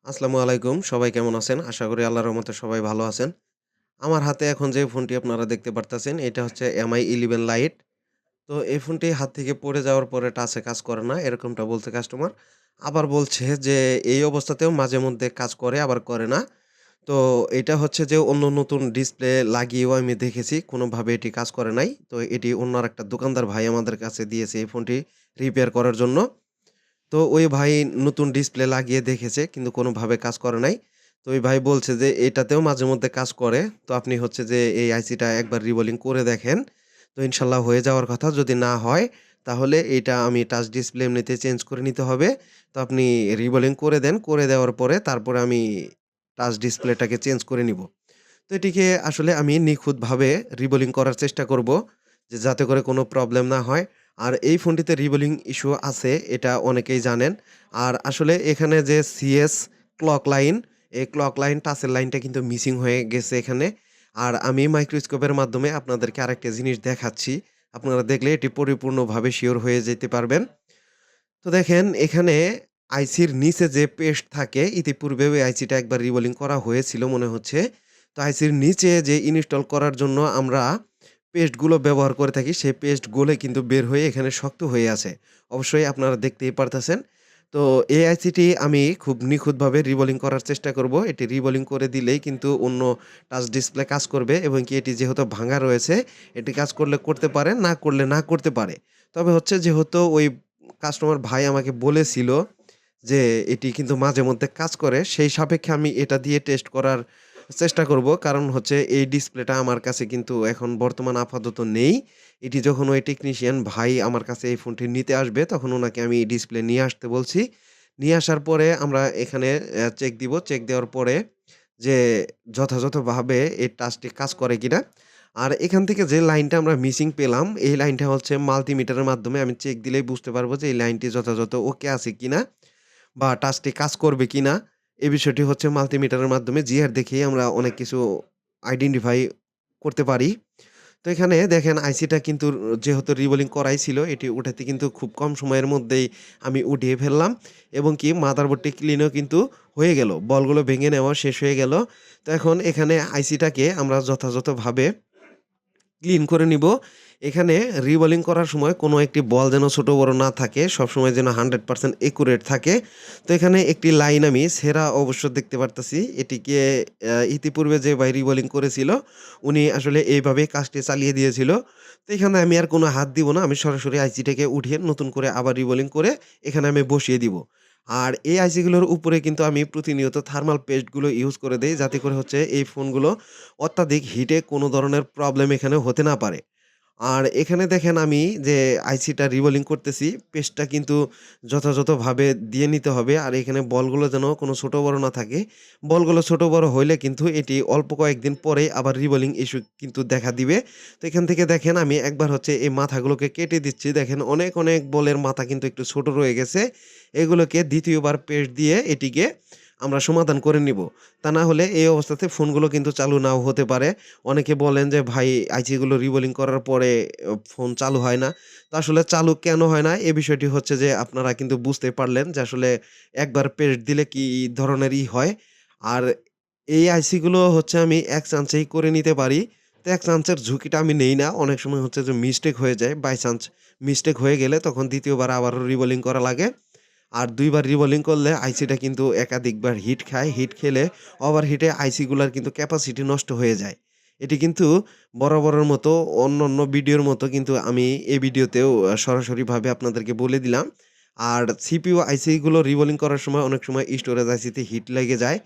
আসসালামু আলাইকুম। সবাই কেমন আছেন? আশা করি আল্লাহর রহমতে সবাই ভালো আছেন। আমার হাতে এখন যে ফোনটি আপনারা দেখতে পারতেছেন, এটা হচ্ছে MI 11 Lite। তো এই ফোনটি হাত থেকে পড়ে যাওয়ার পরে টাচে কাজ করে না, এরকমটা বলছে কাস্টমার। আবার বলছে যে এই অবস্থাতেও মাঝে মধ্যে কাজ করে, আবার করে না। তো এটা হচ্ছে যে অন্য নতুন ডিসপ্লে লাগিয়েও আমি দেখেছি, কোনোভাবে এটি কাজ করে নাই। তো এটি অন্য আরেকটা দোকানদার ভাই আমাদের কাছে দিয়েছে এই ফোনটি রিপেয়ার করার জন্য। তো ওই ভাই নতুন ডিসপ্লে লাগিয়ে দেখেছে কিন্তু কোনোভাবে কাজ করে নাই। তো ওই ভাই বলছে যে এটাতেও মাঝেমধ্যে কাজ করে। তো আপনি হচ্ছে যে এই আইসিটা একবার রিবোলিং করে দেখেন। তো ইনশাআল্লাহ হয়ে যাওয়ার কথা। যদি না হয় তাহলে এইটা আমি টাচ ডিসপ্লে এমনিতে চেঞ্জ করে নিতে হবে। তো আপনি রিবোলিং করে দেন। করে দেওয়ার পরে তারপরে আমি টাচ ডিসপ্লেটাকে চেঞ্জ করে নিব। তো এটিকে আসলে আমি নিখুঁতভাবে রিবোলিং করার চেষ্টা করব, যে যাতে করে কোনো প্রবলেম না হয়। আর এই ফোনটিতে রিবোলিং ইস্যু আছে এটা অনেকেই জানেন। আর আসলে এখানে যে সিএস ক্লক লাইন, এই ক্লক লাইন টাচের লাইনটা কিন্তু মিসিং হয়ে গেছে এখানে। আর আমি মাইক্রোস্কোপের মাধ্যমে আপনাদেরকে আরেকটা জিনিস দেখাচ্ছি। আপনারা দেখলে এটি পরিপূর্ণভাবে সিওর হয়ে যেতে পারবেন। তো দেখেন এখানে আইসির নিচে যে পেস্ট থাকে, ইতিপূর্বে ওই আইসিটা একবার রিবোলিং করা হয়েছিল মনে হচ্ছে। তো আইসির নিচে যে ইনস্টল করার জন্য আমরা পেস্টগুলো ব্যবহার করে থাকি, সেই পেস্ট গলে কিন্তু বের হয়ে এখানে শক্ত হয়ে আছে। অবশ্যই আপনারা দেখতেই পারতেছেন। তো এই আইসিটি আমি খুব নিখুঁতভাবে রিবোলিং করার চেষ্টা করব। এটি রিবোলিং করে দিলেই কিন্তু অন্য টাচ ডিসপ্লে কাজ করবে, এবং কি এটি যেহেতু ভাঙা রয়েছে, এটি কাজ করলে করতে পারে, না করলে না করতে পারে। তবে হচ্ছে যেহেতু ওই কাস্টমার ভাই আমাকে বলেছিল যে এটি কিন্তু মাঝে মধ্যে কাজ করে, সেই সাপেক্ষে আমি এটা দিয়ে টেস্ট করার চেষ্টা করব। কারণ হচ্ছে এই ডিসপ্লেটা আমার কাছে কিন্তু এখন বর্তমান আপাতত নেই। এটি যখন ওই টেকনিশিয়ান ভাই আমার কাছে এই ফোনটি নিতে আসবে, তখন উনাকে আমি ডিসপ্লে নিয়ে আসতে বলছি। নিয়ে আসার পরে আমরা এখানে চেক দিব। চেক দেওয়ার পরে যে যথাযথভাবে এই টাচটি কাজ করে কিনা। আর এখান থেকে যে লাইনটা আমরা মিসিং পেলাম, এই লাইনটা হচ্ছে মাল্টিমিটারের মাধ্যমে আমি চেক দিলেই বুঝতে পারবো যে এই লাইনটি যথাযথ ওকে আছে কিনা, বা টাচটি কাজ করবে কিনা। এই বিষয়টি হচ্ছে মাল্টিমিটারের মাধ্যমে জিআর দেখেই আমরা অনেক কিছু আইডেন্টিফাই করতে পারি। তো এখানে দেখেন আইসিটা কিন্তু যেহেতু রিবোলিং করাই ছিল, এটি উঠাতে কিন্তু খুব কম সময়ের মধ্যেই আমি উঠিয়ে ফেললাম, এবং কি মাদারবোর্ডটি ক্লিনও কিন্তু হয়ে গেল। বলগুলো ভেঙে নেওয়া শেষ হয়ে গেল। তো এখন এখানে আইসিটাকে আমরা যথাযথভাবে ক্লিন করে নিব। এখানে রিবোলিং করার সময় কোনো একটি বল যেন ছোট বড় না থাকে, সবসময় যেন 100% একুরেট থাকে। তো এখানে একটি লাইন আমি ছেঁড়া অবশ্য দেখতে পারতেছি। এটিকে ইতিপূর্বে যে ভাই রিবোলিং করেছিল, উনি আসলে এইভাবেই কাজটি চালিয়ে দিয়েছিল। তো এখানে আমি আর কোনো হাত দিব না। আমি সরাসরি আইসিটাকে উঠিয়ে নতুন করে আবার রিবোলিং করে এখানে আমি বসিয়ে দিব। আর এই আইসিগুলোর উপরে কিন্তু আমি প্রতিনিয়ত থার্মাল পেস্টগুলো ইউজ করে দেই, যাতে করে হচ্ছে এই ফোনগুলো অত্যাধিক হিটে কোনো ধরনের প্রবলেম এখানে হতে না পারে। আর এখানে দেখেন আমি যে আইসিটা রিবোলিং করতেছি, পেস্টটা কিন্তু যথাযথভাবে দিয়ে নিতে হবে। আর এখানে বলগুলো যেন কোনো ছোট বড় না থাকে। বলগুলো ছোট বড় হইলে কিন্তু এটি অল্প কয়েকদিন পরেই আবার রিবোলিং ইস্যু কিন্তু দেখা দিবে। তো এখান থেকে দেখেন আমি একবার হচ্ছে এই মাথাগুলোকে কেটে দিচ্ছি। দেখেন অনেক বলের মাথা কিন্তু একটু ছোট রয়ে গেছে। এগুলোকে ২য় বার পেস্ট দিয়ে এটিকে আমরা সমাধান করে নিব। তা না হলে এই অবস্থাতে ফোনগুলো কিন্তু চালু নাও হতে পারে। অনেকে বলেন যে, "ভাই আইসি গুলো রিবোলিং করার পরে ফোন চালু হয় না।" তো আসলে চালু কেন হয় না? এই বিষয়টি হচ্ছে যে আপনারা কিন্তু বুঝতে পারলেন যে আসলে একবার পেস্ট দিলে কি ধরনের হয়। আর এই আইসি গুলো হচ্ছে আমি এক চান্সেই করে নিতে পারি। তো এক চান্সের ঝুঁকিটা আমি নেই না। অনেক সময় হচ্ছে যে মিস্টেক হয়ে যায়। বাই চান্স মিস্টেক হয়ে গেলে তখন ২য় বার আবারও রিবোলিং করা লাগে। আর ২ বার রিবোলিং করলে আইসিটা কিন্তু একাধিকবার হিট খায়। হিট খেলে ওভারহিটে আইসিগুলার কিন্তু ক্যাপাসিটি নষ্ট হয়ে যায়। এটি কিন্তু বরাবরের মতো অন্যান্য ভিডিওর মতো কিন্তু আমি এই ভিডিওতেও সরাসরিভাবে আপনাদেরকে বলে দিলাম। আর সিপিইউ আইসিগুলো রিবোলিং করার সময় অনেক সময় স্টোরেজ আইসিতে হিট লেগে যায়।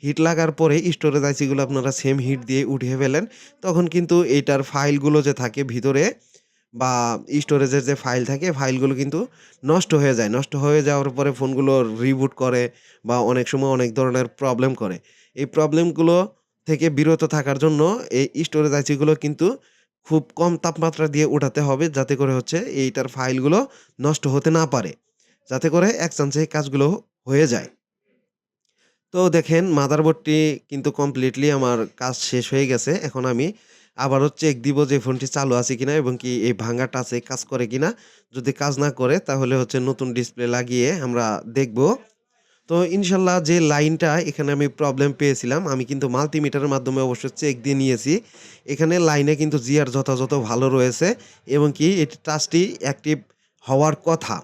হিট লাগার পরে স্টোরেজ আইসিগুলো আপনারা সেম হিট দিয়ে উঠিয়ে ফেলেন। তখন কিন্তু এইটার ফাইলগুলো যে থাকে ভিতরে, বা স্টোরেজের যে ফাইল থাকে, ফাইলগুলো কিন্তু নষ্ট হয়ে যায়। নষ্ট হয়ে যাওয়ার পরে ফোনগুলো রিবুট করে, বা অনেক সময় অনেক ধরনের প্রবলেম করে। এই প্রবলেমগুলো থেকে বিরত থাকার জন্য এই স্টোরেজ আইসিগুলো কিন্তু খুব কম তাপমাত্রা দিয়ে উঠাতে হবে, যাতে করে হচ্ছে এইটার ফাইলগুলো নষ্ট হতে না পারে। যাতে করে এক চান্সে এই কাজগুলো হয়ে যায়। তো দেখেন মাদারবোর্ডটি কিন্তু কমপ্লিটলি আমার কাজ শেষ হয়ে গেছে। এখন আমি আবারও চেক দিব যে ফোনটি চালু আছে কিনা, এবং কি এই ভাঙা টাচে কাজ করে কিনা। যদি কাজ না করে তাহলে হচ্ছে নতুন ডিসপ্লে লাগিয়ে আমরা দেখব। তো ইনশাল্লাহ যে লাইনটা এখানে আমি প্রবলেম পেয়েছিলাম, আমি কিন্তু মাল্টিমিটারের মাধ্যমে অবশ্য চেক দিয়ে নিয়েছি। এখানে লাইনে কিন্তু জিআর যথাযথ ভালো রয়েছে এবং কি এটি টাচটি অ্যাক্টিভ হওয়ার কথা।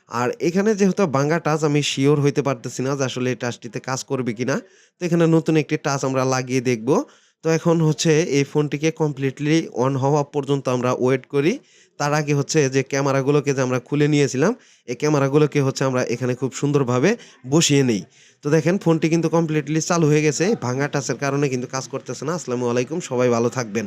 আর এখানে যেহেতু ভাঙা টাচ আমি সিওর হইতে পারতেছি না যে আসলে এই টাচটিতে কাজ করবে কিনা। তো এখানে নতুন একটি টাচ আমরা লাগিয়ে দেখব। তো এখন হচ্ছে এই ফোনটিকে কমপ্লিটলি অন হওয়া পর্যন্ত আমরা ওয়েট করি। তার আগে হচ্ছে যে ক্যামেরাগুলোকে যে আমরা খুলে নিয়েছিলাম, এই ক্যামেরাগুলোকে হচ্ছে আমরা এখানে খুব সুন্দরভাবে বসিয়ে নেই। তো দেখেন ফোনটি কিন্তু কমপ্লিটলি চালু হয়ে গেছে। ভাঙা টাচের কারণে কিন্তু কাজ করতেছে না। আসসালামু আলাইকুম। সবাই ভালো থাকবেন।